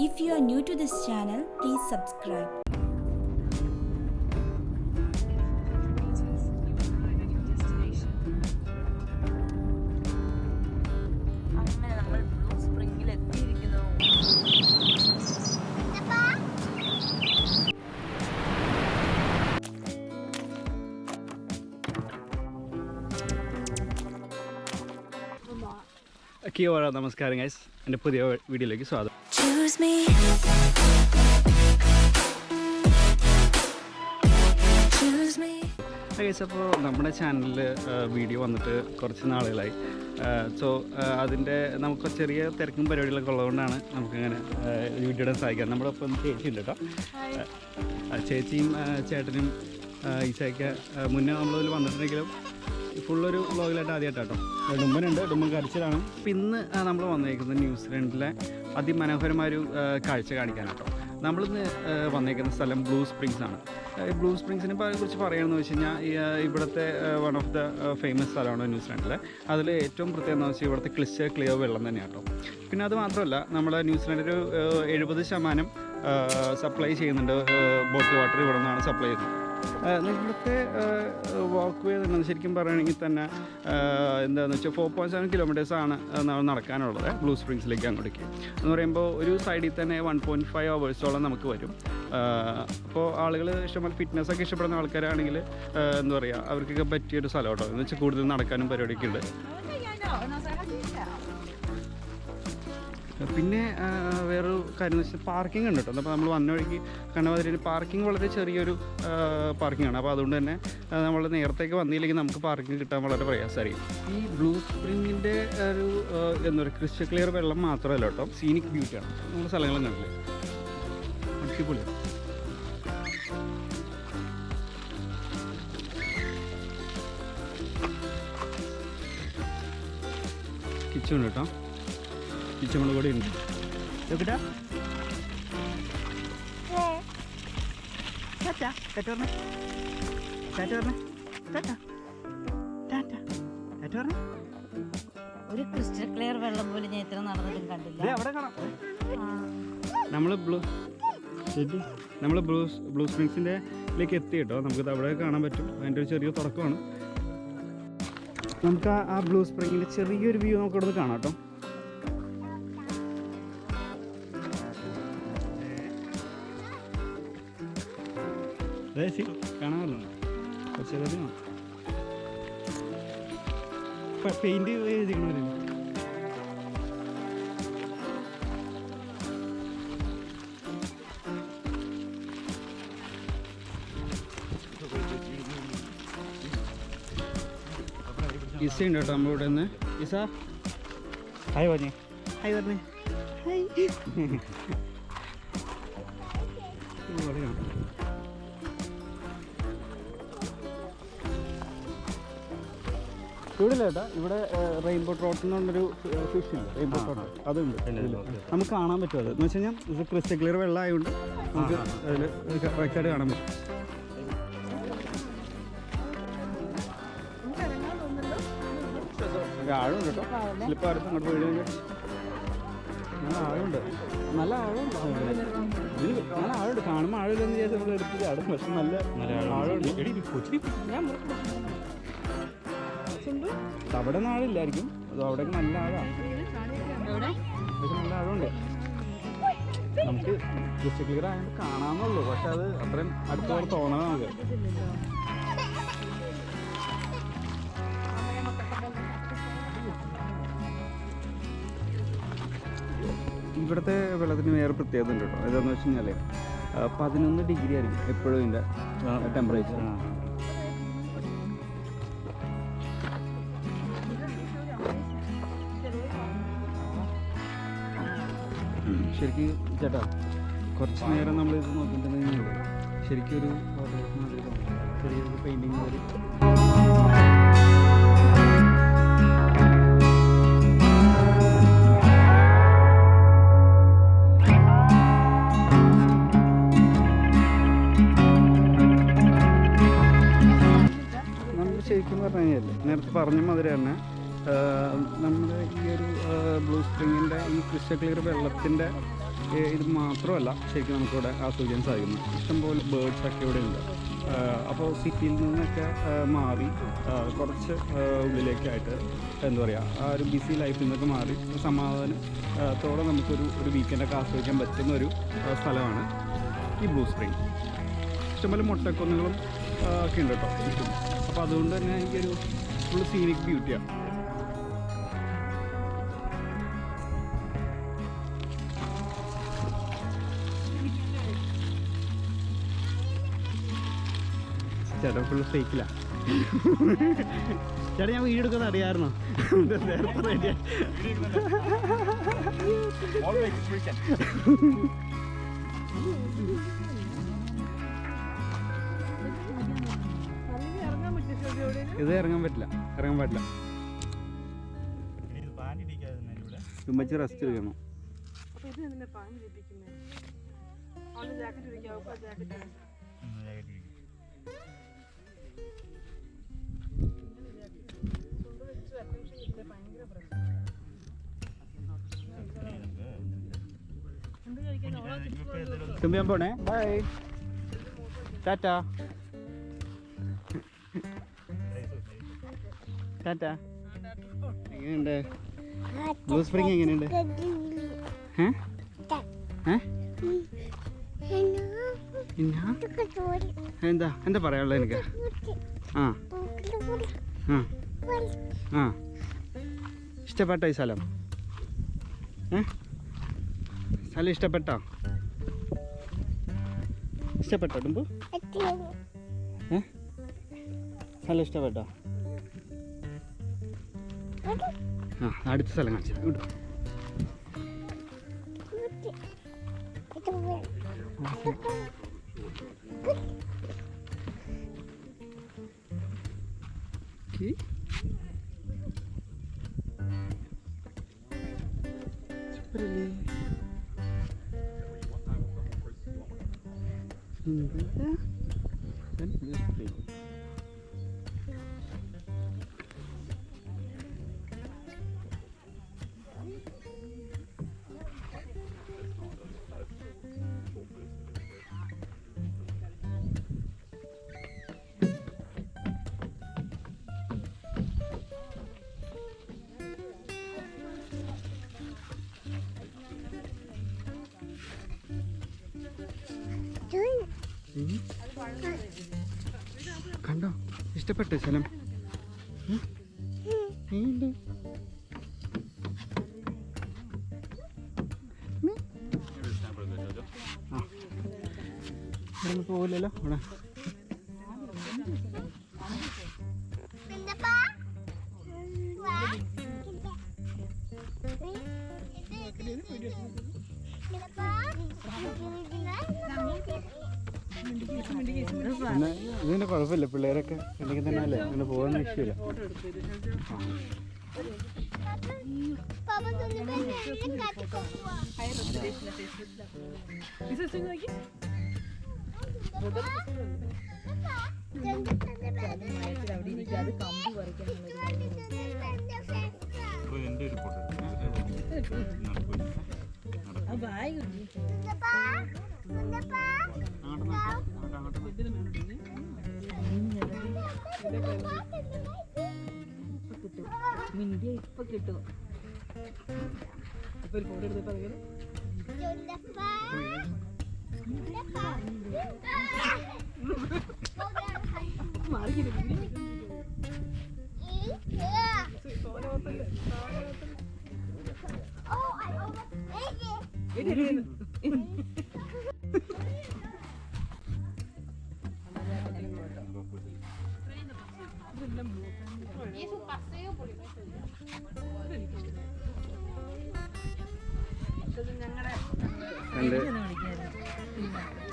If you are new to this channel, please subscribe. Kia നമസ്കാരം guys, എൻ്റെ പുതിയ വീഡിയോയിലേക്ക് സ്വാഗതം. ഗൈസ്, അപ്പോൾ നമ്മുടെ ചാനലിൽ വീഡിയോ വന്നിട്ട് കുറച്ച് നാളുകളായി. സോ അതിൻ്റെ നമുക്ക് ചെറിയ തിരക്കും പരിപാടികളൊക്കെ ഉള്ളതുകൊണ്ടാണ് നമുക്കിങ്ങനെ വീഡിയോ ഇടാൻ സാധിക്കാം. നമ്മുടെ ഒപ്പം ചേച്ചി ഉണ്ട് കേട്ടോ. ചേച്ചിയും ചേട്ടനും ഈശയ്ക്ക് മുന്നേ നമ്മളതിൽ വന്നിട്ടുണ്ടെങ്കിലും ഫുള്ളൊരു വ്ളോഗിലായിട്ട് ആദ്യമായിട്ടാട്ടോ. ഡുമ്പനുണ്ട്, ഡുമ്പൻ കരച്ചിലാണ്. അപ്പം ഇന്ന് നമ്മൾ വന്നേക്കുന്നത് ന്യൂസിലൻഡിലെ അതിമനോഹരമായൊരു കാഴ്ച കാണിക്കാനാട്ടോ. നമ്മളിന്ന് വന്നേക്കുന്ന സ്ഥലം ബ്ലൂ സ്പ്രിങ്സ് ആണ്. ബ്ലൂ സ്പ്രിങ്സിനെ കുറിച്ച് പറയുകയെന്ന് വെച്ച് കഴിഞ്ഞാൽ ഇവിടുത്തെ വൺ ഓഫ് ദ ഫേമസ് സ്ഥലമാണ് ന്യൂസിലാൻഡിൽ. അതിൽ ഏറ്റവും പ്രത്യേകത എന്ന് വെച്ചാൽ ഇവിടുത്തെ ക്ലിയർ വെള്ളം തന്നെയാണ് കേട്ടോ. പിന്നെ അത് മാത്രമല്ല, നമ്മൾ ന്യൂസിലാൻഡിൽ 70% സപ്ലൈ ചെയ്യുന്നുണ്ട്. ബോട്ടിൽ വാട്ടർ ഇവിടെ നിന്നാണ് സപ്ലൈ ചെയ്യുന്നത്. ഇവിടുത്തെ വാക്ക് വേ തന്നെ ശരിക്കും പറയുകയാണെങ്കിൽ തന്നെ എന്താണെന്ന് വെച്ചാൽ 4.7 കിലോമീറ്റേഴ്സാണ് നടക്കാനുള്ളത് ബ്ലൂ സ്പ്രിങ്സിലേക്ക് അങ്ങോട്ടേക്ക്. എന്ന് പറയുമ്പോൾ ഒരു സൈഡിൽ തന്നെ 1.5 hours നമുക്ക് വരും. അപ്പോൾ ആളുകൾ ഇഷ്ടംപോലെ ഫിറ്റ്നസ്സൊക്കെ ഇഷ്ടപ്പെടുന്ന ആൾക്കാരാണെങ്കിൽ എന്താ പറയുക, അവർക്കൊക്കെ പറ്റിയൊരു സ്ഥലം കേട്ടോ. എന്ന് വെച്ചാൽ കൂടുതൽ നടക്കാനും പരിപാടിയൊക്കെ ഉണ്ട്. പിന്നെ വേറൊരു കാര്യം എന്ന് വെച്ചാൽ പാർക്കിംഗ് ഉണ്ട് കേട്ടോ. അപ്പോൾ നമ്മൾ വന്ന വഴിക്ക് കണ്ടമാതിരി പാർക്കിംഗ് വളരെ ചെറിയൊരു പാർക്കിംഗ് ആണ്. അപ്പോൾ അതുകൊണ്ട് തന്നെ നമ്മൾ നേരത്തേക്ക് വന്നില്ലെങ്കിൽ നമുക്ക് പാർക്കിംഗ് കിട്ടാൻ വളരെ പ്രയാസമായിരിക്കും. ഈ ബ്ലൂ സ്പ്രിങ്ങിൻ്റെ ഒരു എന്താ പറയുക, ക്രിസ്റ്റൽ ക്ലിയർ വെള്ളം മാത്രമല്ല കേട്ടോ, സീനിക് ബ്യൂട്ടിയാണ്. നമ്മുടെ സ്ഥലങ്ങളും കണ്ടില്ലേ, അടിപൊളിയാണ്. കിച്ചൺ ഉണ്ട് കേട്ടോ, കിച്ചൺ കൂടെ ഉണ്ട്. നോക്കിട്ടാ ഒരു ക്രിസ്റ്റൽ ക്ലിയർ വെള്ളം പോലും ഞാൻ ഇത്ര നടന്നിട്ടും കണ്ടില്ല. അവിടെ കാണാം. നമ്മൾ ബ്ലൂ സ്പ്രിങ്സിൻ്റെ ലേക്ക് എത്തി കേട്ടോ. നമുക്കിത് അവിടെ കാണാൻ പറ്റും. അതിൻ്റെ ഒരു ചെറിയ തുടക്കമാണ്. നമുക്ക് ആ ബ്ലൂ സ്പ്രിങ്ങിൻ്റെ ചെറിയൊരു വ്യൂ നമുക്ക് ഇവിടെ കാണാം കേട്ടോ. കാണാമല്ലോ, കുറച്ച് പെയിന്റ് ചെയ്തിരിക്കണമല്ലോ. ഇസ ഉണ്ട് കേട്ടോ നമ്മളിവിടെ നിന്ന്. ഇസ ഹായ് പറഞ്ഞേ, ഹായ് പറഞ്ഞേ, ഹായ്. ഇവിടെ ചേട്ടാ, ഇവിടെ റെയിൻബോ ട്രോട്ട് എന്ന് പറഞ്ഞൊരു ഫിഷ് ഉണ്ട്. റെയിൻബോ ട്രോട്ട് അതുണ്ട്, നമുക്ക് കാണാൻ പറ്റും. അത് എന്ന് വെച്ച് കഴിഞ്ഞാൽ ഇത് ക്രിസ്റ്റൽ ക്ലിയർ വെള്ളം ആയതുകൊണ്ട് നമുക്ക് അതിൽ വ്യക്തമായിട്ട് കാണാൻ പറ്റും. ആഴമുണ്ട് കേട്ടോ. സ്ലിപ്പ് ആരും അങ്ങോട്ട് പോയി കഴിഞ്ഞാൽ നല്ല ആഴമുണ്ട്, നല്ല ആഴമുണ്ട്. ഇതിൽ നല്ല ആഴമുണ്ട്. കാണുമ്പോൾ ആഴമില്ലെന്ന് വിചാരിച്ച് നമ്മൾ എടുത്തിട്ട് ആടും, പക്ഷെ നല്ല ആഴമുണ്ട്. അവിടെ ആഴില്ലായിരിക്കും, അത് അവിടെ നല്ല ആഴമാണ്. നല്ല ആഴമുണ്ട്. നമുക്ക് ക്രിസ്റ്റൽ ക്ലിയർ ആയതുകൊണ്ട് കാണാമെന്നുള്ളൂ, പക്ഷെ അത് അത്രയും അടുത്തോടെ തോന്നണം നമുക്ക്. ഇവിടുത്തെ വെള്ളത്തിന് വേറെ പ്രത്യേകത ഉണ്ട് കേട്ടോ. എന്താണെന്ന് വെച്ച് കഴിഞ്ഞാൽ 11 ഡിഗ്രി ആയിരിക്കും എപ്പോഴും ഇതിൻ്റെ ടെമ്പറേച്ചർ. ശരിക്കും ചേട്ടാ, കുറച്ച് നേരം നമ്മളിത് നോക്കിയിട്ടുണ്ടെങ്കിൽ ശരിക്കും ഒരു ചെറിയൊരു പെയിൻറ്റിങ് പോലെ. നമ്മൾ ശരിക്കും പറഞ്ഞു കഴിഞ്ഞാൽ നേരത്തെ പറഞ്ഞ മാതിരി തന്നെ നമ്മുടെ ഈ ഒരു ബ്ലൂ സ്പ്രിങ്ങിൻ്റെ ഈ ക്രിസ്റ്റൽ ക്ലിയർ വെള്ളത്തിൻ്റെ ഇത് മാത്രമല്ല ശരിക്കും നമുക്കിവിടെ ആസ്വദിക്കാൻ സാധിക്കുന്നു. ഇഷ്ടംപോലെ ബേർഡ്സൊക്കെ ഇവിടെ ഉണ്ട്. അപ്പോൾ സിറ്റിയിൽ നിന്നൊക്കെ മാറി കുറച്ച് ഉള്ളിലേക്കായിട്ട് എന്താ പറയുക, ആ ഒരു ബിസി ലൈഫിൽ നിന്നൊക്കെ മാറി സമാധാനത്തോടെ നമുക്കൊരു വീക്കെൻഡൊക്കെ ആസ്വദിക്കാൻ പറ്റുന്ന ഒരു സ്ഥലമാണ് ഈ ബ്ലൂ സ്പ്രിംഗ്. ഇഷ്ടംപോലെ മുട്ടക്കുന്നുകളും ഒക്കെ ഉണ്ട് കേട്ടോ ചുറ്റും. അപ്പോൾ അതുകൊണ്ട് തന്നെ എനിക്കൊരു ഫുൾ സീനിക് ബ്യൂട്ടിയാണ്. ചേട്ടാ ഫുള്ള് ഫേക്കില്ല. ചേട്ടാ ഞാൻ വീഡിയോ എടുക്കുന്നത് അറിയാമായിരുന്നോ? ഇത് ഇറങ്ങാൻ പറ്റില്ല. ചുമ്പച്ച് റെസ്റ്റ് എടുക്കണം. ചുമ്പിയാൻ പോണേ. ബൈ, ടാറ്റാ. ടാറ്റാ. എങ്ങനെയുണ്ട് ബ്ലൂ സ്പ്രിംഗ്? എങ്ങനെയുണ്ട്? എന്താ പറയാനുള്ളത് എനിക്ക്? ഇഷ്ടപ്പെട്ടോ ഈ സ്ഥലം? സ്ഥലം ഇഷ്ടപ്പെട്ടോ? ഡുമ്പു? സ്ഥലം ഇഷ്ടപ്പെട്ടോ? അടുത്ത സ്ഥലം കാണിച്ചു വിട്ടു. കണ്ടോ? ഇഷ്ടപ്പെട്ട സ്ഥലം? പോവില്ലല്ലോ ഇവിടെ. ഇതിന് കുഴപ്പമില്ല, പിള്ളേരൊക്കെ ഉണ്ടെങ്കിൽ തന്നെ അല്ലേ അങ്ങനെ പോകാൻ ഇഷ്ടമില്ല. മിണ്ടിയ ഇപ്പൊ കിട്ടും.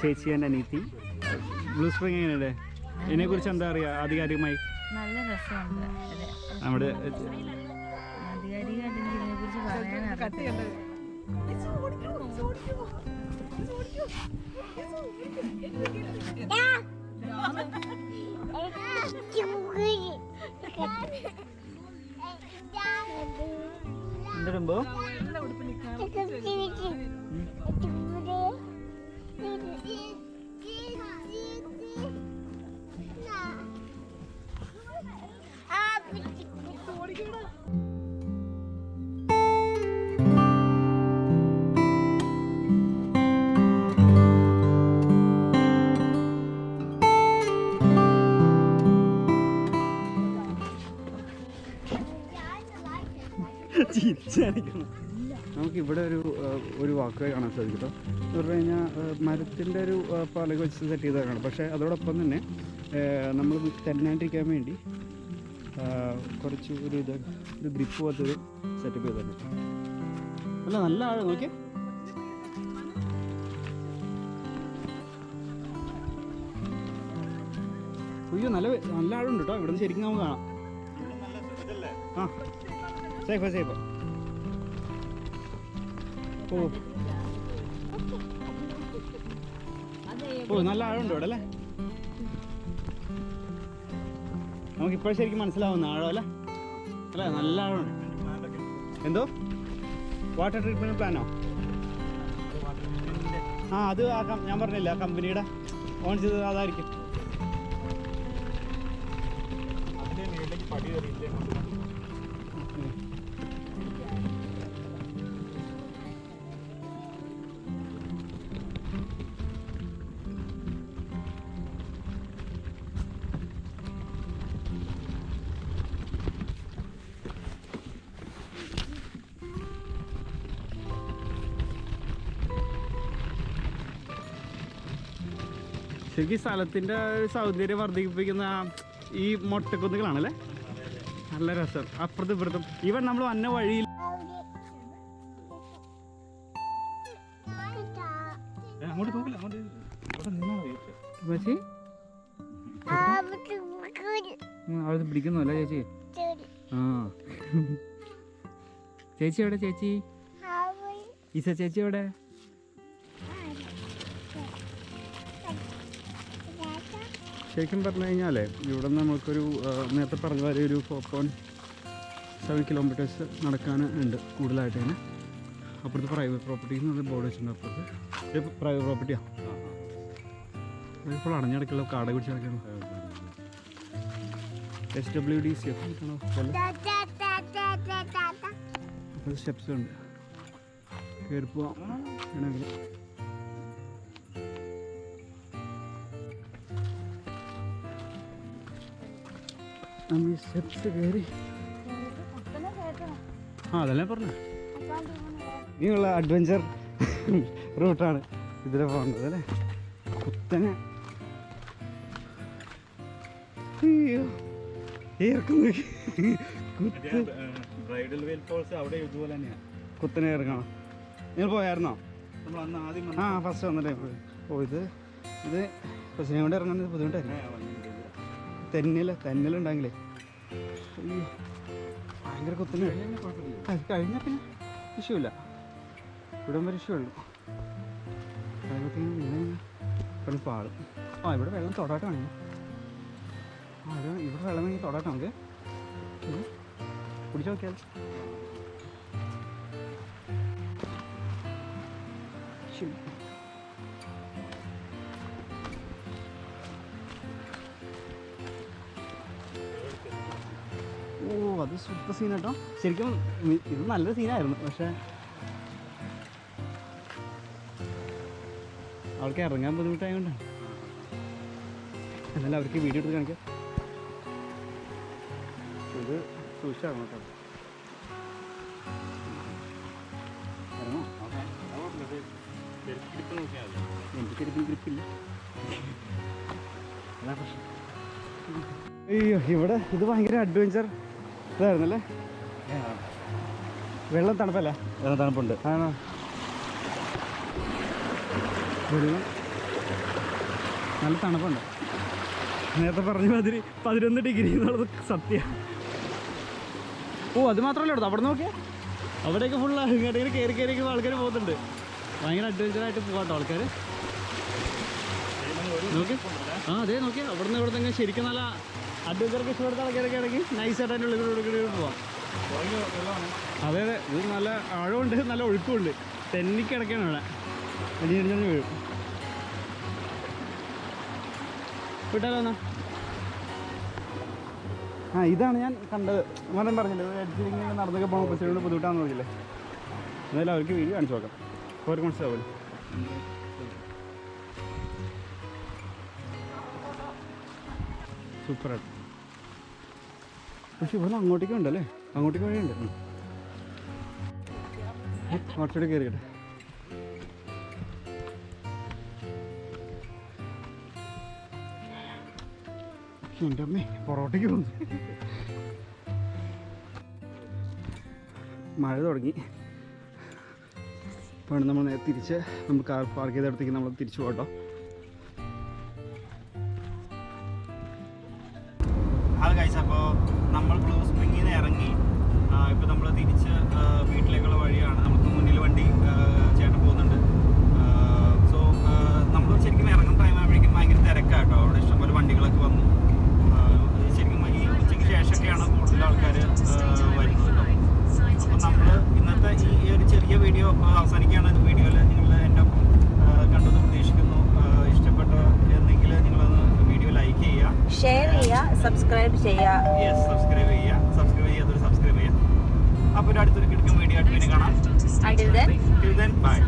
ചേച്ചി എൻ്റെ അനീതി. ബ്ലൂ സ്പ്രിംഗ് എങ്ങനെയുണ്ട്? ഇതിനെ കുറിച്ച് എന്താ അറിയാ ആധികാരികമായി? നല്ല രസമുണ്ട്. നമ്മുടെ ആധികാരികമായിട്ട് എനിക്ക് ഇതിനെക്കുറിച്ച് പറയാനറിയാം. കൊണ്ടുവരുമ്പോൾ നമുക്കിവിടെ ഒരു വാക്കുവേ കാണാൻ സാധിക്കും കേട്ടോ. എന്ന് പറഞ്ഞു കഴിഞ്ഞാൽ മരത്തിൻ്റെ ഒരു പലക വെച്ച് സെറ്റ് ചെയ്തതാണ്. പക്ഷേ അതോടൊപ്പം തന്നെ നമ്മൾ തന്നായിട്ടിരിക്കാൻ വേണ്ടി കുറച്ച് ഒരു ഗ്രിപ്പ് പോലത്തൊരു സെറ്റപ്പ് ചെയ്തിട്ടുണ്ട്. അല്ല നല്ല ആഴം നോക്കിയേ. അയ്യോ നല്ല ആഴുണ്ട് കേട്ടോ. ഇവിടെ നിന്ന് ശരിക്കും നമുക്ക് കാണാം. ആ സേഫാ. ഓ നല്ല ആഴമുണ്ട് ഇവിടെ അല്ലേ. നമുക്കിപ്പോൾ ശരിക്കും മനസ്സിലാവുന്ന ആഴം അല്ലേ. നല്ല ആഴമുണ്ട്. എന്തോ വാട്ടർ ട്രീറ്റ്മെന്റ് പ്ലാനോ? അത് ഞാൻ പറഞ്ഞില്ല, ആ കമ്പനിയുടെ ഓൺ ചെയ്തത് അതായിരിക്കും. ശരിക്കും സ്ഥലത്തിൻ്റെ സൗന്ദര്യം വർദ്ധിപ്പിക്കുന്ന ഈ മൊട്ടക്കുന്നുകളാണല്ലേ. നല്ല രസം. അപ്പുറത്തും ഇപ്പുറത്തും ഈവൻ നമ്മൾ വന്ന വഴിയിൽ അവിടെ പിടിക്കുന്നല്ല ചേച്ചി. ചേച്ചി എവിടെ? ചേച്ചി ഈസ ചേച്ചി എവിടെ? ശരിക്കും പറഞ്ഞു കഴിഞ്ഞാലേ ഇവിടെ നിന്ന് നമുക്കൊരു നേരത്തെ പറഞ്ഞ പോലെ ഒരു 4.7 കിലോമീറ്റേഴ്സ് നടക്കാൻ ഉണ്ട് കൂടുതലായിട്ട്. തന്നെ അപ്പുറത്ത് പ്രൈവറ്റ് പ്രോപ്പർട്ടി എന്ന് ബോർഡ് വെച്ചിട്ടുണ്ട്. അപ്പുറത്ത് പ്രൈവറ്റ് പ്രോപ്പർട്ടിയാണ്. ഇപ്പോൾ അടഞ്ഞടക്കുള്ള കാട പിടിച്ച് കിടക്കണം. SWDC സ്റ്റെപ്സ് ഉണ്ട്. കയറി പോവാം വേണമെങ്കിൽ. നമ്മൾ ഈ സ്റ്റെപ്സ് കയറി അതല്ലേ പറഞ്ഞു. ഇനിയുള്ള അഡ്വഞ്ചർ റൂട്ടാണ് ഇതിലെ പോകുന്നത് അല്ലേ. കുത്തനെ കുത്തനെ ഇറങ്ങണം. നിങ്ങൾ പോയായിരുന്നോ? ഫസ്റ്റ് വന്നിട്ടേ. ഇത് കൊച്ചിനെ കൊണ്ട് ഇറങ്ങുന്നത് ബുദ്ധിമുട്ടായിരുന്നു. തെന്നലുണ്ടെങ്കിലേ ഭയങ്കര കുത്തനെ. കഴിഞ്ഞാൽ പിന്നെ ഇഷ്യൂല്ല. ഇവിടം വരെ ഇഷ്യൂ ഉള്ളു. കഴിയുമ്പോഴത്തേക്കും പാടും. ഇവിടെ വെള്ളം തൊടാട്ടമാണ്. ഇവിടെ വെള്ളം വേണമെങ്കിൽ തൊടാട്ടം നമുക്ക് കുടിച്ചു നോക്കിയാൽ. അത് സൂപ്പർ സീൻ കേട്ടോ. ശരിക്കും ഇത് നല്ലൊരു സീനായിരുന്നു. പക്ഷേ അവൾക്ക് ഇറങ്ങാൻ ബുദ്ധിമുട്ടായതുകൊണ്ടാണ്. എന്നാലും അവർക്ക് വീഡിയോ എടുത്ത് കാണിക്കാം. ഇത് സൂക്ഷിച്ചാണ് കേട്ടോ. ഇറങ്ങോ? എനിക്ക് ശരിക്കും ഗ്രിപ്പില്ല. അതാ പ്രശ്നം. അയ്യോ ഇവിടെ ഇത് ഭയങ്കര അഡ്വഞ്ചർ ഇതായിരുന്നല്ലേ. വെള്ളം തണുപ്പല്ലേ? വെള്ളം തണുപ്പുണ്ട്. ആണോ? വെള്ളം നല്ല തണുപ്പുണ്ട്. നേരത്തെ പറഞ്ഞ മാതിരി 11 ഡിഗ്രി എന്നുള്ളത് സത്യമാണ്. അത് മാത്രമല്ല എടുത്തു. അവിടെ നോക്കിയാൽ അവിടെയൊക്കെ ഫുള്ള് ഇങ്ങോട്ടേക്ക് കയറി ആൾക്കാർ പോകുന്നുണ്ട്. ഭയങ്കര അഡ്വഞ്ചറായിട്ട് പോകാട്ടോ ആൾക്കാർ. നോക്കി അതെ നോക്കിയാൽ അവിടെ നിന്ന് ഇവിടെ ശരിക്കും നല്ല അഡ്വഞ്ചറൊക്കെ ഇഷ്ടപ്പെടുത്ത ആൾക്കാരൊക്കെ ആണെങ്കിൽ നൈസായിട്ട് അതിൻ്റെ ഉള്ളിൽ പോവാം. അതെ അതെ, ഇത് നല്ല ആഴമുണ്ട്, നല്ല ഒഴുക്കുമുണ്ട്. തെന്നിക്കിടക്കാണ് ഇവിടെ. അടിയടിഞ്ഞ് വീഴും. വിട്ടാലോ എന്നാ? ആ ഇതാണ് ഞാൻ കണ്ടത്. മോനെ പറഞ്ഞില്ലേ എഡ്ജിലിങ്ങനെ നടന്നൊക്കെ പോകണം, ബസ്സിനോട് ബുദ്ധിമുട്ടാന്ന് പറഞ്ഞില്ലേ. എന്നാലും അവർക്ക് വീഡിയോ കാണിച്ചു നോക്കാം, അവർക്ക് മനസ്സിലാവില്ല. സൂപ്പറായിട്ട്. പക്ഷെ ഇവിടെ അങ്ങോട്ടേക്കും ഉണ്ടല്ലേ, അങ്ങോട്ടേക്ക് വഴിയുണ്ട്. കുറച്ചുകൂടി കയറിയിട്ട് എൻ്റെ അമ്മേ പൊറോട്ടയ്ക്ക് പോകുന്നു. മഴ തുടങ്ങി. അപ്പോൾ നമ്മൾ തിരിച്ച് നമ്മൾ കാർ പാർക്ക് ചെയ്തിടത്തേക്ക് നമ്മൾ തിരിച്ചു പോകട്ടോ. അത് കഴിച്ച അപ്പോൾ നമ്മൾ ബ്ലൂ സ്പ്രിങ്ങിൽ നിന്ന് ഇറങ്ങി ഇപ്പോൾ നമ്മൾ തിരിച്ച് വീട്ടിലേക്കുള്ള വഴിയാണ്. നമുക്ക് മുന്നിൽ വണ്ടി ചേട്ടൻ പോകുന്നുണ്ട്. സോ നമ്മൾ ശരിക്കും ഇറങ്ങുന്ന ടൈം ആകുമ്പോഴേക്കും ഭയങ്കര തിരക്കാട്ടോ. അവിടെ ഇഷ്ടംപോലെ വണ്ടികളൊക്കെ വന്നു. ശരിക്കും ഈ ഉച്ചയ്ക്ക് ശേഷമൊക്കെയാണ് കൂടുതൽ ആൾക്കാർ വരുന്നത് കേട്ടോ. അപ്പോൾ നമ്മൾ ഇന്നത്തെ ഈ ഒരു ചെറിയ വീഡിയോ അവസാനിക്കുകയാണ്. വീഡിയോയിൽ നിങ്ങൾ എൻ്റെ ഒപ്പം കണ്ടെന്ന് പ്രതീക്ഷിക്കുന്നു. ഇഷ്ടപ്പെട്ടോ എന്നെങ്കിൽ നിങ്ങളൊന്ന് വീഡിയോ ലൈക്ക് ചെയ്യുക, ഷെയർ ചെയ്യുക, സബ്സ്ക്രൈബ് ചെയ്യുക. യെസ്, സബ്സ്ക്രൈബ് ചെയ്യാത്തൊരു സബ്സ്ക്രൈബ് ചെയ്യുക. അപ്പോൾ ഒരു അടുത്തൊരു കിടക്കും വീഡിയോ ആയിട്ട് പിന്നെ കാണാം. Until then, by.